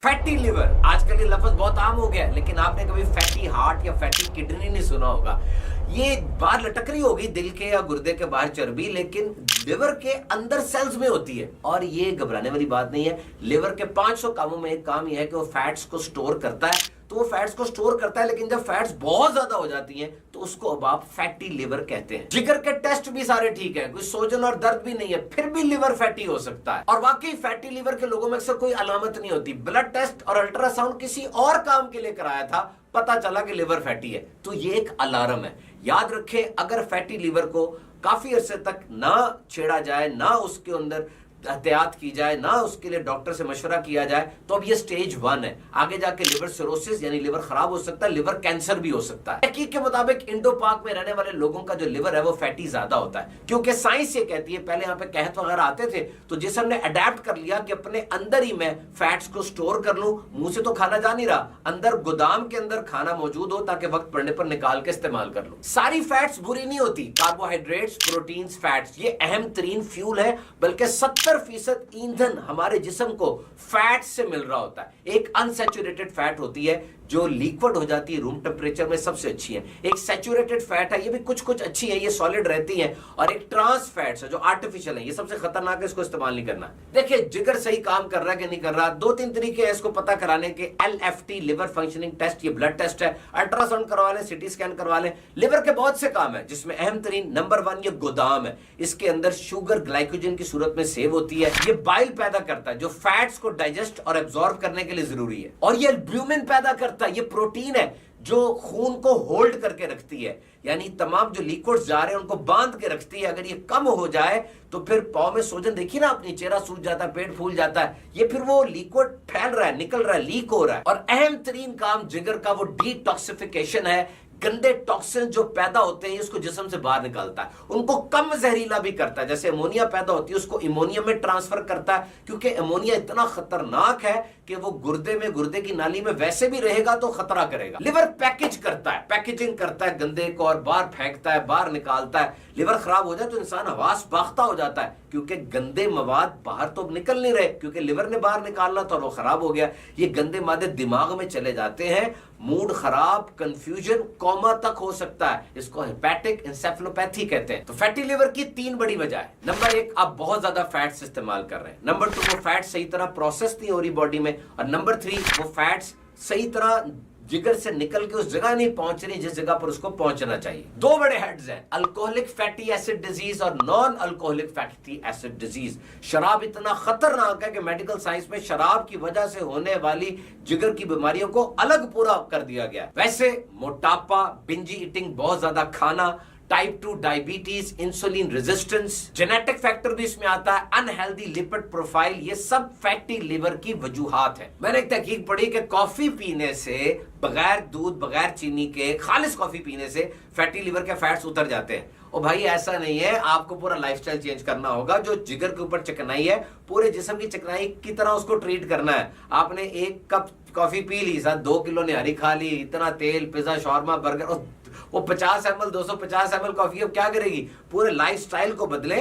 Fatty liver आजकल ये लफ्ज बहुत आम हो गया है, लेकिन आपने कभी फैटी हार्ट या फैटी किडनी नहीं सुना होगा। ये बाहर लटक रही होगी दिल के या गुर्दे के बाहर चर्बी, लेकिन लिवर के अंदर सेल्स में होती है। और ये घबराने वाली बात नहीं है। लिवर के 500 कामों में एक काम यह है कि वो फैट्स को स्टोर करता है। तो वो फैट्स को स्टोर करता है, लेकिन जब फैट्स बहुत ज्यादा हो जाती हैं तो उसको अब आप फैटी लिवर कहते हैं। जिगर के टेस्ट भी सारे ठीक है, कोई सोजन और दर्द भी नहीं है, फिर भी लिवर फैटी हो सकता है। और वाकई फैटी लिवर के लोगों में अक्सर कोई अलामत नहीं होती। ब्लड टेस्ट और अल्ट्रासाउंड किसी और काम के लिए कराया था, पता चला कि लिवर फैटी है, तो ये एक अलार्म है। याद रखें, अगर फैटी लिवर को काफी अरसे तक ना छेड़ा जाए, ना उसके अंदर एहतियात की जाए, ना उसके लिए डॉक्टर से मशवरा किया जाए, तो अब ये स्टेज 1 है। आगे जाके लिवर सिरोसिस यानी लिवर खराब हो सकता है, लिवर कैंसर भी हो सकता है। तहकीक के मुताबिक इंडो पाक में रहने वाले लोगों का जो लिवर है वो फैटी ज्यादा होता है, क्योंकि साइंस ये कहती है, पहले यहाँ पे कहत वगैरह आते थे तो जिसम ने अडेप्ट कर लिया कि अपने अंदर ही मैं फैट्स को स्टोर कर लूं। मुंह से तो खाना जा नहीं रहा, अंदर गोदाम के अंदर खाना मौजूद हो ताकि वक्त पड़ने पर निकाल के इस्तेमाल कर लूं। सारी फैट्स बुरी नहीं होती। कार्बोहाइड्रेट्स, प्रोटीन्स, फैट्स ये अहम तरीन फ्यूल है, बल्कि 70% ईंधन हमारे जिस्म को फैट से मिल रहा होता है। एक अनसैचुरेटेड फैट होती है जो लिक्विड हो जाती है रूम टेम्परेचर में, सबसे अच्छी है। एक सैचुरेटेड फैट है, ये भी कुछ कुछ अच्छी है, ये सॉलिड रहती है। और एक ट्रांस फैट्स है जो आर्टिफिशियल है, ये सबसे खतरनाक है, इसको इस्तेमाल नहीं करना। देखिए जिगर सही काम कर रहा है कि नहीं कर रहा, 2-3 तरीके हैं इसको पता कराने के। LFT लिवर फंक्शनिंग टेस्ट, ये ब्लड टेस्ट है। अल्ट्रासाउंड करवा लें, सिटी स्कैन करवा लें। लिवर के बहुत से काम है, जिसमें अहम तरीन नंबर 1 ये गोदाम है। इसके अंदर शुगर ग्लाइकोजन की सूरत में सेव होती है। ये बाइल पैदा करता है जो फैट्स को डाइजेस्ट और एब्जॉर्ब करने के लिए जरूरी है। और ये एल्ब्यूमिन पैदा करता है, ये प्रोटीन है जो खून को होल्ड करके रखती है, यानी तमाम जो लिक्विड्स जा रहे हैं उनको बांध के रखती है। अगर ये कम हो जाए तो फिर पाँव में सोजन, देखिए ना अपनी, चेहरा सूज जाता है, पेट फूल जाता है, ये फिर वो लिक्विड फैल रहा है, निकल रहा है, लीक हो रहा है। और अहम तरीन काम जिगर का वो डिटॉक्सिफिकेशन है। गंदे टॉक्सिन जो पैदा होते हैं उसको जिस्म से बाहर निकालता है, उनको कम जहरीला भी करता है। जैसे अमोनिया पैदा होती है उसको अमोनिया में ट्रांसफर करता है, क्योंकि अमोनिया इतना खतरनाक है कि वो गुर्दे में, गुर्दे की नाली में वैसे भी रहेगा तो खतरा करेगा। लिवर पैकेज करता है, पैकेजिंग करता है गंदे को और बाहर फेंकता है, बाहर निकालता है। लिवर खराब हो जाए तो इंसान हवास बाख्ता हो जाता है, क्योंकि गंदे मवाद बाहर तो निकल नहीं रहे, क्योंकि लिवर ने बाहर निकालना था और वो खराब हो गया। ये गंदे मादे दिमाग में चले जाते हैं, मूड खराब, कंफ्यूजन, कोमा तक हो सकता है। इसको हेपेटिक एंसेफेलोपैथी कहते हैं। तो फैटी लिवर की 3 बड़ी वजह है। नंबर 1, आप बहुत ज्यादा फैट्स इस्तेमाल कर रहे हैं। नंबर 2, वो फैट्स सही तरह प्रोसेस नहीं हो रही बॉडी में। और नंबर 3, वो फैट्स सही तरह जिगर से निकल के उस जगह नहीं पहुंच रही जिस जगह पर उसको पहुंचना चाहिए। 2 बड़े हेड्स हैं, अल्कोहलिक फैटी एसिड डिजीज और non alcoholic fatty acid disease. शराब इतना खतरनाक है कि मेडिकल साइंस में शराब की वजह से होने वाली जिगर की बीमारियों को अलग पूरा कर दिया गया। वैसे मोटापा, बिंजी ईटिंग, बहुत ज्यादा खाना, type 2 diabetes, insulin resistance, genetic factor भी इसमें आता है, अनहेल्दी लिपिड प्रोफाइल, ये सब फैटी लिवर की वजूहात है। मैंने एक तहकीक पढ़ी कि कॉफी पीने से, बगैर दूध, बगैर चीनी के खालिस कॉफी पीने से फैटी लिवर के फैट्स उतर जाते हैं। और भाई ऐसा नहीं है, आपको पूरा लाइफस्टाइल चेंज करना होगा। जो जिगर के ऊपर चिकनाई है, पूरे जिस्म की चिकनाई की तरह उसको ट्रीट करना है। आपने 1 कप कॉफी पी ली, साथ 2 किलो निहारी खा ली, इतना तेल, पिज्जा, शॉर्मा, बर्गर, वो 50 ml 250 ml कॉफी अब क्या करेगी? पूरे लाइफस्टाइल को बदले।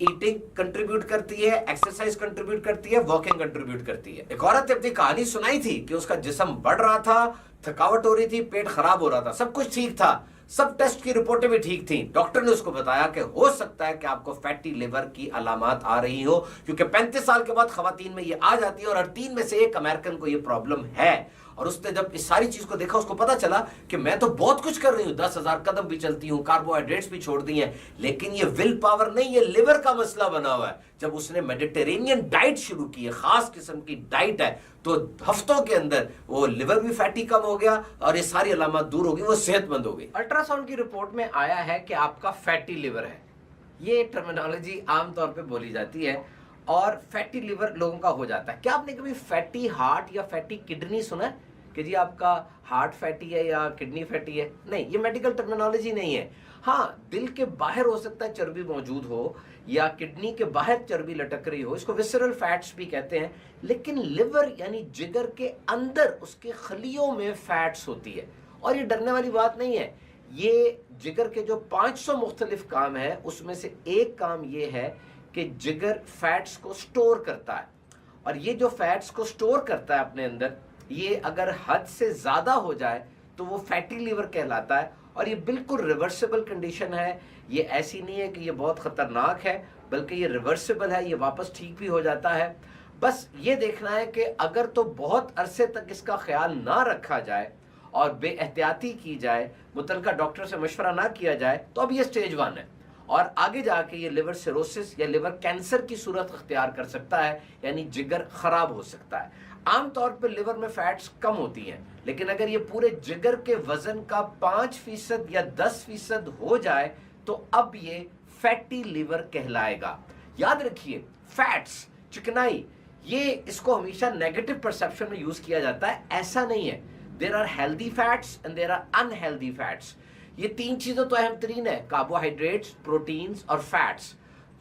ईटिंग कंट्रीब्यूट करती है, एक्सरसाइज कंट्रीब्यूट करती है, वॉकिंग कंट्रीब्यूट करती है। एक औरत ने अपनी कहानी सुनाई थी कि उसका जिस्म बढ़ रहा था, थकावट हो रही थी, पेट खराब हो रहा था, सब कुछ ठीक था, सब टेस्ट की रिपोर्टें भी ठीक थी। डॉक्टर ने उसको बताया कि हो सकता है कि आपको फैटी लिवर की अलामात आ रही हो, क्योंकि 35 साल के बाद खवातीन में ये आ जाती है और हर 3 में से 1 अमेरिकन को ये प्रॉब्लम है। और उसने जब इस सारी चीज को देखा, उसको पता चला कि मैं तो बहुत कुछ कर रही हूँ, 10,000 कदम भी चलती हूँ, कार्बोहाइड्रेट्स भी छोड़ दी हैं, लेकिन ये विल पावर नहीं, ये लिवर का मसला बना हुआ है। जब उसने मेडिटेरेनियन डाइट शुरू की है, खास किस्म की डाइट है, तो हफ्तों के अंदर वो लिवर भी फैटी कम हो गया और ये सारी अलामत दूर हो गई, वो सेहतमंद हो गई। अल्ट्रासाउंड की रिपोर्ट में आया है कि आपका फैटी लिवर है। ये टर्मिनोलॉजी आमतौर पर बोली जाती है और फैटी लिवर लोगों का हो जाता है। क्या आपने कभी फैटी हार्ट या फैटी किडनी सुना है कि जी आपका हार्ट फैटी है या किडनी फैटी है? नहीं, ये मेडिकल टर्मिनोलॉजी नहीं है। हाँ, दिल के बाहर हो सकता है चर्बी मौजूद हो या किडनी के बाहर चर्बी लटक रही हो, इसको विसरल फैट्स भी कहते हैं। लेकिन लिवर यानी जिगर के अंदर उसके खलियों में फैट्स होती है। और ये डरने वाली बात नहीं है। ये जिगर के जो 500 मुख्तलिफ काम है उसमें से एक काम ये है कि जिगर फैट्स को स्टोर करता है। और ये जो फैट्स को स्टोर करता है अपने अंदर, ये अगर हद से ज्यादा हो जाए तो वो फैटी लीवर कहलाता है। और ये बिल्कुल रिवर्सिबल कंडीशन है, ये ऐसी नहीं है कि ये बहुत खतरनाक है, बल्कि ये रिवर्सिबल है, ये वापस ठीक भी हो जाता है। बस ये देखना है कि अगर तो बहुत अरसे तक इसका ख्याल ना रखा जाए और बेएहतियाती की जाए, मुतल्लिका डॉक्टर से मशवरा ना किया जाए, तो अब ये स्टेज 1 है और आगे जाके ये लिवर सिरोसिस या लिवर कैंसर की सूरत अख्तियार कर सकता है, यानी जिगर खराब हो सकता है। आमतौर पर लिवर में फैट्स कम होती हैं, लेकिन अगर ये पूरे जिगर के वजन का 5% या 10% हो जाए तो अब ये फैटी लिवर कहलाएगा। याद रखिए, फैट्स, चिकनाई, ये इसको हमेशा नेगेटिव परसेप्शन में यूज किया जाता है, ऐसा नहीं है। There are healthy fats and there are unhealthy fats. ये 3 चीजें तो अहम तरीन है, कार्बोहाइड्रेट्स, प्रोटीन्स और फैट्स।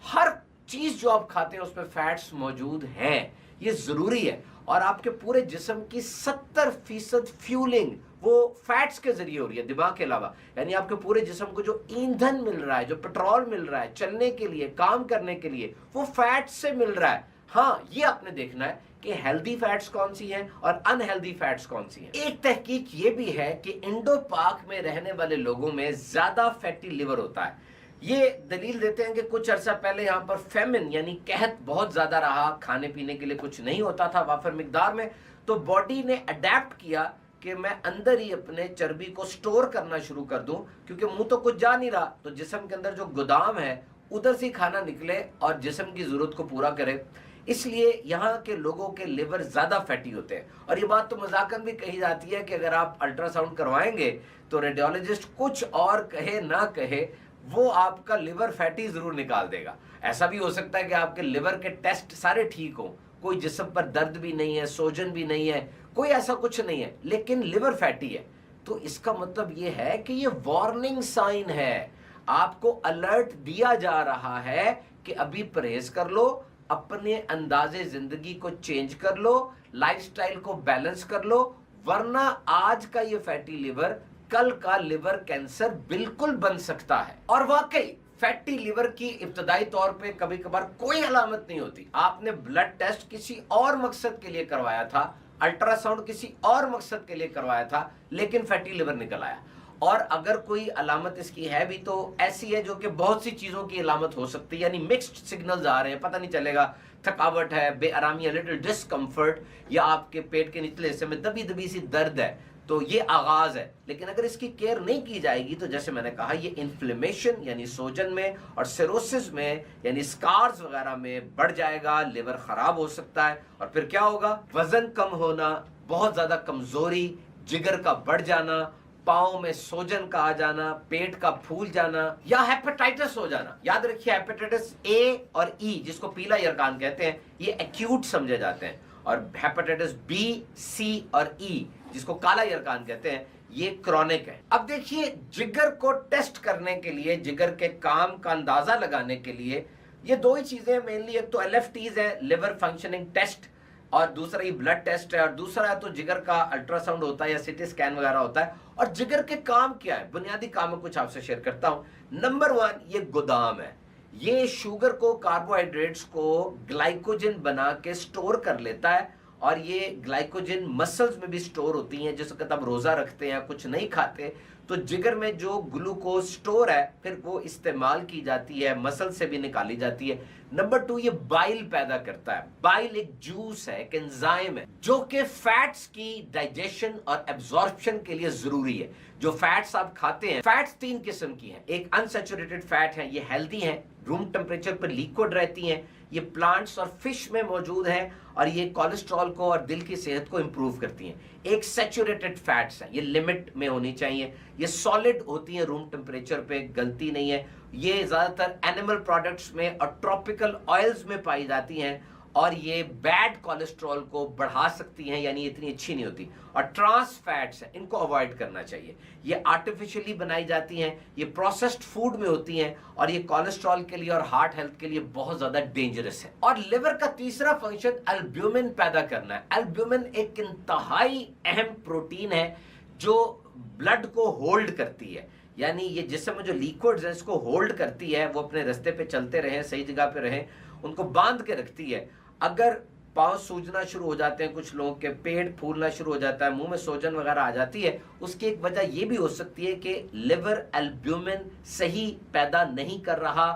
हर चीज जो आप खाते हैं उसमें फैट्स मौजूद हैं, ये जरूरी है। और आपके पूरे जिस्म की 70% फ्यूलिंग वो फैट्स के जरिए हो रही है, दिमाग के अलावा। यानी आपके पूरे जिस्म को जो ईंधन मिल रहा है, जो पेट्रोल मिल रहा है चलने के लिए, काम करने के लिए, वो फैट्स से मिल रहा है। हाँ, ये आपने देखना है कि हेल्दी फैट्स कौन सी हैं और अनहेल्दी फैट्स कौन सी हैं। एक तहकीक ये भी है कि इंडो पाक में रहने वाले लोगों में ज्यादा फैटी लिवर होता है। ये दलील देते हैं कि कुछ अर्सा पहले यहाँ पर फेमिन यानी कहत बहुत ज्यादा रहा, खाने पीने के लिए कुछ नहीं होता था वाफर मिकदार में, तो बॉडी ने अडेप्ट किया कि मैं अंदर ही अपने चर्बी को स्टोर करना शुरू कर दूं, क्योंकि मुंह तो कुछ जा नहीं रहा, तो जिस्म के अंदर जो गोदाम है उधर से खाना निकले और जिस्म की जरूरत को पूरा करे। इसलिए यहाँ के लोगों के लिवर ज्यादा फैटी होते हैं। और ये बात तो मजाकन भी कही जाती है कि अगर आप अल्ट्रासाउंड करवाएंगे तो रेडियोलॉजिस्ट कुछ और कहे ना कहे, वो आपका लिवर फैटी जरूर निकाल देगा। ऐसा भी हो सकता है कि आपके लिवर के टेस्ट सारे ठीक हो, कोई जिस्म पर दर्द भी नहीं है, सोजन भी नहीं है, कोई ऐसा कुछ नहीं है, लेकिन लिवर फैटी है, तो इसका मतलब ये है कि ये वार्निंग साइन है, आपको अलर्ट दिया जा रहा है कि अभी परहेज कर लो, अपने अंदाजे जिंदगी को चेंज कर लो, लाइफस्टाइल को बैलेंस कर लो, वरना आज का ये फैटी लिवर कल का लिवर कैंसर बिल्कुल बन सकता है। और वाकई फैटी लिवर की इब्तदाई तौर पे कभी कभार कोई अलामत नहीं होती। आपने ब्लड टेस्ट किसी और मकसद के लिए करवाया था, अल्ट्रासाउंड किसी और मकसद के लिए करवाया था, लेकिन फैटी लिवर निकल आया। और अगर कोई अलामत इसकी है भी तो ऐसी है जो कि बहुत सी चीजों की अलामत हो सकती है, यानी मिक्स्ड सिग्नल्स आ रहे हैं, पता नहीं चलेगा, थकावट है, बेआरामी, लिटिल डिस्कम्फर्ट, या आपके पेट के निचले हिस्से में दबी दबी सी दर्द है, तो ये आगाज है। लेकिन अगर इसकी केयर नहीं की जाएगी तो जैसे मैंने कहा, ये इन्फ्लेमेशन यानी सोजन में और सिरोसिस में यानी स्कार्स वगैरह में बढ़ जाएगा, लिवर खराब हो सकता है। और फिर क्या होगा? वजन कम होना, बहुत ज्यादा कमजोरी, जिगर का बढ़ जाना, पाँव में सोजन का आ जाना, पेट का फूल जाना, या हेपेटाइटिस हो जाना। याद रखिए, हेपेटाइटिस ए और ई, जिसको पीला यरकान कहते हैं, ये एक्यूट समझे जाते हैं, और हेपेटाइटिस बी, सी और ई, जिसको काला यरकान कहते हैं, ये क्रॉनिक है। अब देखिए, जिगर को टेस्ट करने के लिए, जिगर के काम का अंदाजा लगाने के लिए, ये 2 ही चीजें मेनली, एक तो LFTs है, लिवर फंक्शनिंग टेस्ट, और दूसरा ये ब्लड टेस्ट है, और दूसरा है तो जिगर का अल्ट्रासाउंड होता है या सिटी स्कैन वगैरह होता है। और जिगर के काम क्या है? बुनियादी काम में कुछ आपसे शेयर करता हूं। नंबर 1, ये गोदाम है, ये शुगर को, कार्बोहाइड्रेट्स को ग्लाइकोजन बना के स्टोर कर लेता है, और ये ग्लाइकोजन मसल्स में भी स्टोर होती हैं। जिस वक्त आप रोजा रखते हैं, कुछ नहीं खाते, तो जिगर में जो ग्लूकोज स्टोर है फिर वो इस्तेमाल की जाती है, मसल से भी निकाली जाती है। नंबर 2, ये बाइल पैदा करता है। बाइल एक जूस है, एक एंजाइम है, जो कि फैट्स की डाइजेशन और एब्जॉर्प्शन के लिए जरूरी है। जो फैट्स आप खाते हैं, फैट्स 3 किस्म की हैं। एक अनसैचुरेटेड फैट है, ये हेल्दी है, रूम टेम्परेचर पर लिक्विड रहती हैं, ये प्लांट्स और फिश में मौजूद है, और ये कोलेस्ट्रॉल को और दिल की सेहत को इंप्रूव करती हैं। एक सैचुरेटेड फैट्स है, ये लिमिट में होनी चाहिए, ये सॉलिड होती है, रूम टेम्परेचर पे गलती नहीं है। ये ज्यादातर एनिमल प्रोडक्ट्स में और ट्रॉपिकल ऑयल्स में पाई जाती हैं, और ये बैड कोलेस्ट्रॉल को बढ़ा सकती हैं, यानी इतनी अच्छी नहीं होती। और ट्रांस फैट्स हैं, इनको अवॉइड करना चाहिए। ये आर्टिफिशियली बनाई जाती हैं, ये प्रोसेस्ड फूड में होती हैं, और ये कोलेस्ट्रॉल के लिए और हार्ट हेल्थ के लिए बहुत ज्यादा डेंजरस है। और लिवर का तीसरा फंक्शन एल्ब्यूमिन पैदा करना है। एल्ब्यूमिन एक इंतहाई अहम प्रोटीन है जो ब्लड को होल्ड करती है, यानी ये जिस्म में जो लिक्विड्स हैं इसको होल्ड करती है, वो अपने रास्ते पे चलते रहें, सही जगह पे रहें, उनको बांध के रखती है। अगर पाँव सूजना शुरू हो जाते हैं, कुछ लोगों के पेट फूलना शुरू हो जाता है, मुंह में सोजन वगैरह आ जाती है, उसकी एक वजह यह भी हो सकती है कि लिवर एल्ब्यूमिन सही पैदा नहीं कर रहा।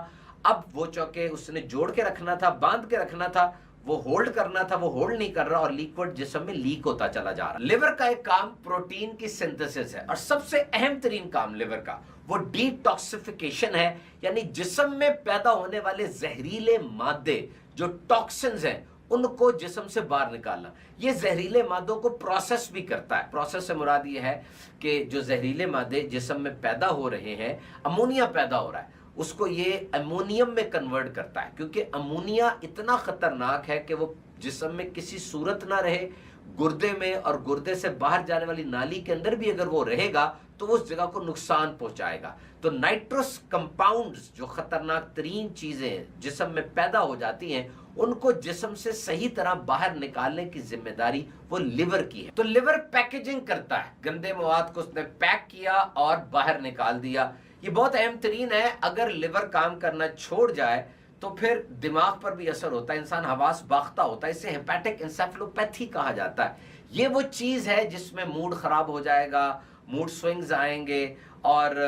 अब वो चौके उसने जोड़ के रखना था, बांध के रखना था, वो होल्ड करना था, वो होल्ड नहीं कर रहा और लिक्विड जिस्म में लीक होता चला जा रहा। लिवर का एक काम प्रोटीन की सिंथेसिस है और सबसे अहम तरीन काम लिवर का वो डिटॉक्सिफिकेशन है, यानी जिस्म में पैदा होने वाले जहरीले मादे जो टॉक्सिन्स हैं उनको जिस्म से बाहर निकालना। ये जहरीले मादों को प्रोसेस भी करता है। प्रोसेस से मुराद ये है कि जो जहरीले मादे जिस्म में पैदा हो रहे हैं, अमोनिया पैदा हो रहा है, उसको ये अमोनियम में कन्वर्ट करता है, क्योंकि अमोनिया इतना खतरनाक है कि वो जिस्म में किसी सूरत ना रहे, गुर्दे में और गुर्दे से बाहर जाने वाली नाली के अंदर भी अगर वो रहेगा तो उस जगह को नुकसान पहुंचाएगा। तो नाइट्रस कंपाउंड्स जो खतरनाक तरीन चीजें जिस्म में पैदा हो जाती हैं, उनको जिस्म से सही तरह बाहर निकालने की जिम्मेदारी वो लिवर की है। तो लिवर पैकेजिंग करता है, गंदे मवाद को उसने पैक किया और बाहर निकाल दिया। ये बहुत अहम तरीन है। अगर लिवर काम करना छोड़ जाए तो फिर दिमाग पर भी असर होता है, इंसान हवास बाख्ता होता है, इसे हेपेटिक इंसेफेलोपैथी कहा जाता है। ये वो चीज है जिसमें मूड खराब हो जाएगा, मूड स्विंग्स आएंगे और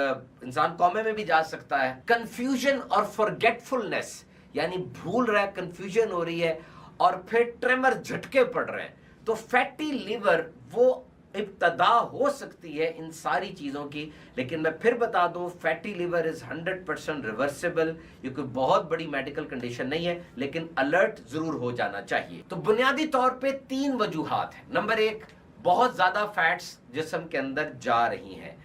इंसान कोमे में भी जा सकता है। कंफ्यूजन और फॉरगेटफुलनेस, यानी भूल रहा है, कंफ्यूजन हो रही है और फिर ट्रेमर, झटके पड़ रहे हैं। तो फैटी लिवर वो इब्तदा हो सकती है इन सारी चीजों की, लेकिन मैं फिर बता दूं फैटी लिवर इज 100% रिवर्सिबल। ये कोई बहुत बड़ी मेडिकल कंडीशन नहीं है, लेकिन अलर्ट जरूर हो जाना चाहिए। तो बुनियादी तौर पे 3 वजूहात है। नंबर 1, बहुत ज्यादा फैट्स जिस्म के अंदर जा रही हैं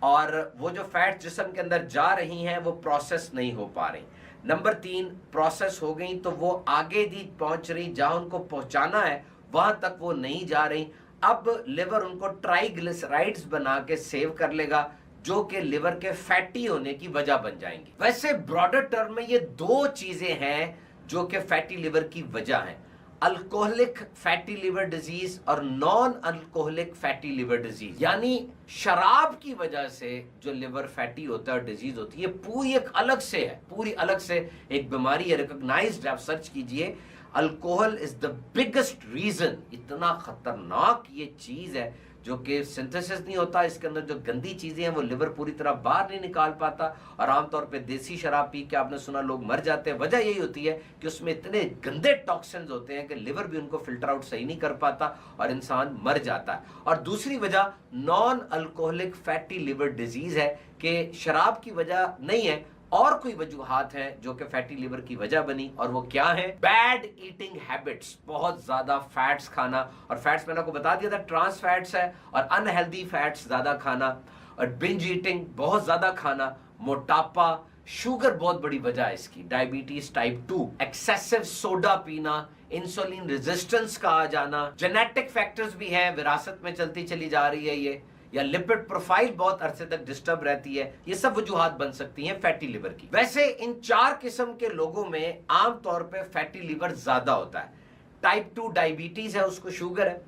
और वो जो फैट जिस्म के अंदर जा रही हैं वो प्रोसेस नहीं हो पा रही। नंबर 3, प्रोसेस हो गई तो वो आगे भी पहुंच रही, जहां उनको पहुंचाना है वहां तक वो नहीं जा रही। अब लिवर उनको ट्राइग्लिसराइड्स बना के सेव कर लेगा, जो कि लिवर के फैटी होने की वजह बन जाएंगी। वैसे ब्रॉडर टर्म में ये 2 चीजें हैं जो कि फैटी लिवर की वजह हैं, अल्कोहलिक फैटी लिवर डिजीज और non alcoholic fatty liver disease. यानी शराब की वजह से जो लिवर फैटी होता है, डिजीज होती है, पूरी एक अलग से है, पूरी अलग से एक बीमारी है, रिकॉग्नाइज्ड। आप सर्च कीजिए, alcohol is the biggest reason. इतना खतरनाक ये चीज है जो कि सिंथेसिस नहीं होता, इसके अंदर जो गंदी चीजें हैं वो लिवर पूरी तरह बाहर नहीं निकाल पाता और आमतौर पे देसी शराब पी के आपने सुना लोग मर जाते हैं। वजह यही होती है कि उसमें इतने गंदे टॉक्सिन्स होते हैं कि लिवर भी उनको फिल्टर आउट सही नहीं कर पाता और इंसान मर जाता है। और दूसरी वजह non alcoholic fatty liver disease है कि शराब की वजह नहीं है, और कोई वजूहात हैं जो कि फैटी लिवर की वजह बनी, और वो क्या है? बैड ईटिंग हैबिट्स, बहुत ज्यादा फैट्स खाना। और फैट्स मैंने आपको बता दिया था ट्रांस फैट्स है, और अनहेल्दी फैट्स ज्यादा खाना, और बिंज ईटिंग बहुत ज्यादा खाना, मोटापा, शुगर बहुत बड़ी वजह है इसकी, डायबिटीज टाइप 2, एक्सेसिव सोडा पीना, इंसुलिन रेजिस्टेंस का आ जाना, जेनेटिक फैक्टर्स भी हैं, विरासत में चलती चली जा रही है ये, या लिपिड प्रोफाइल बहुत अरसे तक डिस्टर्ब रहती है। ये सब वजूहात बन सकती हैं फैटी लिवर की। वैसे इन 4 किस्म के लोगों में आमतौर पे फैटी लिवर ज्यादा होता है। टाइप 2 डायबिटीज है, उसको शुगर है,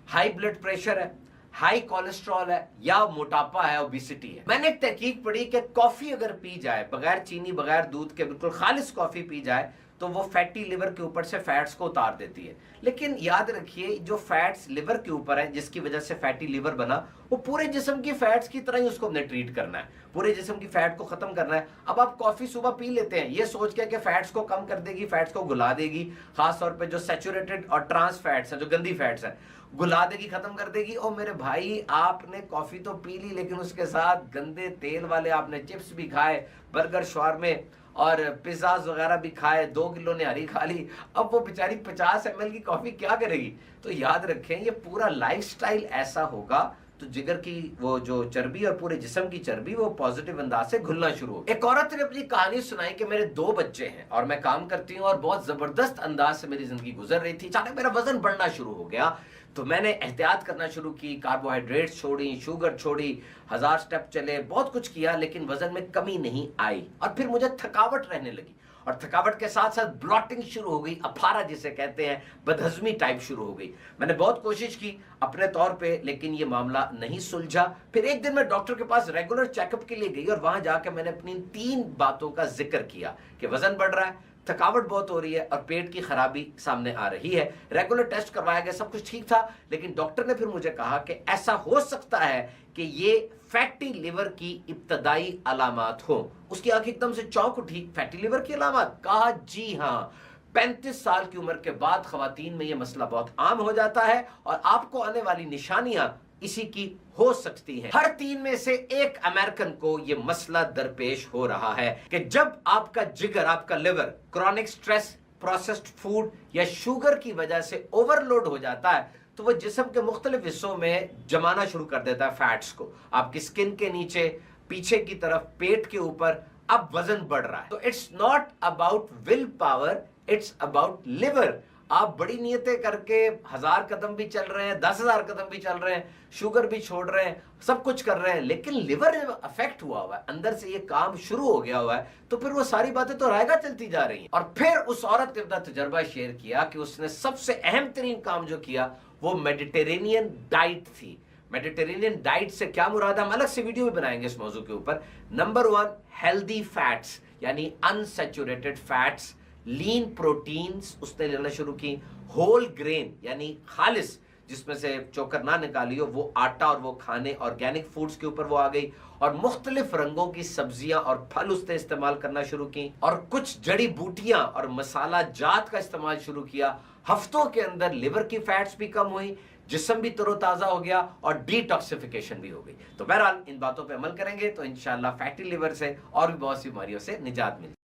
हाई ब्लड प्रेशर है, हाई कोलेस्ट्रॉल है, या मोटापा है, ओबेसिटी है। मैंने एक तहकीक पढ़ी कि कॉफी अगर पी जाए बगैर चीनी बगैर दूध के, बिल्कुल खालिस कॉफी पी जाए तो वो फैटी लिवर के ऊपर से फैट्स को उतार देती है। लेकिन याद रखिए, जो फैट्स लिवर के ऊपर है जिसकी वजह से फैटी लिवर बना, वो पूरे जिस्म की फैट्स की तरह ही उसको हमने ट्रीट करना है, पूरे जिस्म की फैट को खत्म करना है। अब आप कॉफी सुबह पी लेते हैं ये सोच के कि फैट्स को कम कर देगी, फैट्स को गुला देगी, खासतौर पर जो सैचुरेटेड और ट्रांस फैट्स है, जो गंदी फैट्स है, गुला देगी, खत्म कर देगी। ओ मेरे भाई, आपने कॉफी तो पी ली, लेकिन उसके साथ गंदे तेल वाले आपने चिप्स भी खाए, बर्गर शवारमे और पिज्जाज वगैरह भी खाए, 2 किलो निहारी खा ली। अब वो बेचारी 50 ml की कॉफी क्या करेगी? तो याद रखें, ये पूरा लाइफस्टाइल ऐसा होगा तो जिगर की वो जो चर्बी और पूरे जिस्म की चर्बी वो पॉजिटिव अंदाज से घुलना शुरू हो। एक औरत ने अपनी कहानी सुनाई कि मेरे 2 बच्चे हैं और मैं काम करती हूँ और बहुत जबरदस्त अंदाज से मेरी जिंदगी गुजर रही थी। अचानक मेरा वजन बढ़ना शुरू हो गया, तो मैंने एहतियात करना शुरू की, कार्बोहाइड्रेट्स छोड़ी, शुगर छोड़ी, 1000 स्टेप चले, बहुत कुछ किया, लेकिन वजन में कमी नहीं आई। और फिर मुझे थकावट रहने लगी, और थकावट के साथ साथ ब्लॉटिंग शुरू हो गई, अफारा जिसे कहते हैं, बदहजमी टाइप शुरू हो गई। मैंने बहुत कोशिश की अपने तौर पे, लेकिन ये मामला नहीं सुलझा। फिर एक दिन मैं डॉक्टर के पास रेगुलर चेकअप के लिए गई और वहां जाकर मैंने अपनी 3 बातों का जिक्र किया कि वजन बढ़ रहा है, थकावट बहुत हो रही है और पेट की खराबी सामने आ रही है। रेगुलर टेस्ट करवाया गया, सब कुछ ठीक था, लेकिन डॉक्टर ने फिर मुझे कहा कि ऐसा हो सकता है कि ये फैटी लिवर की इब्तदाई अलामत हो। उसकी आंख एकदम से चौंक उठी, फैटी लिवर की अलामत? कहा जी हाँ, 35 साल की उम्र के बाद खवातीन में यह मसला बहुत आम हो जाता है और आपको आने वाली निशानियां इसी की हो सकती हैं। हर 3 में से 1 अमेरिकन को यह मसला दरपेश हो रहा है कि जब आपका जिगर, आपका liver chronic stress, processed food या शुगर की वजह से ओवरलोड हो जाता है तो वह जिस्म के मुख्तलिफ हिस्सों में जमाना शुरू कर देता है फैट्स को। आपकी स्किन के नीचे, पीछे की तरफ, पेट के ऊपर अब वजन बढ़ रहा है। तो it's not about will power, it's about liver. आप बड़ी नियतें करके 1000 कदम भी चल रहे हैं, 10,000 कदम भी चल रहे हैं, शुगर भी छोड़ रहे हैं, सब कुछ कर रहे हैं, लेकिन लिवर अफेक्ट हुआ हुआ है, अंदर से ये काम शुरू हो गया हुआ है, तो फिर वो सारी बातें तो रायगा चलती जा रही हैं। और फिर उस औरत ने अपना तजर्बा शेयर किया कि उसने सबसे अहम तरीन काम जो किया वो मेडिटेरेनियन डाइट थी। मेडिटेरेनियन डाइट से क्या मुराद, हम अलग से वीडियो भी बनाएंगे इस मौजू के ऊपर। नंबर 1, हेल्दी फैट्स यानी अनसैचुरेटेड फैट्स, लीन प्रोटीन्स उसने लेना शुरू की, होल ग्रेन यानी खालिस जिसमें से चोकर ना निकाली हो वो आटा और वो खाने ऑर्गेनिक फूड्स के ऊपर वो आ गई, और मुख्तलिफ रंगों की सब्जियां और फल उसने इस्तेमाल करना शुरू की, और कुछ जड़ी बूटियां और मसाला जात का इस्तेमाल शुरू किया। हफ्तों के अंदर लिवर की फैट्स भी कम हुई, जिस्म भी तरोताजा हो गया और डिटॉक्सिफिकेशन भी हो गई। तो बहरहाल इन बातों पे अमल करेंगे तो इंशाल्लाह फैटी लिवर से और भी बहुत सी बीमारियों से निजात मिलेगी।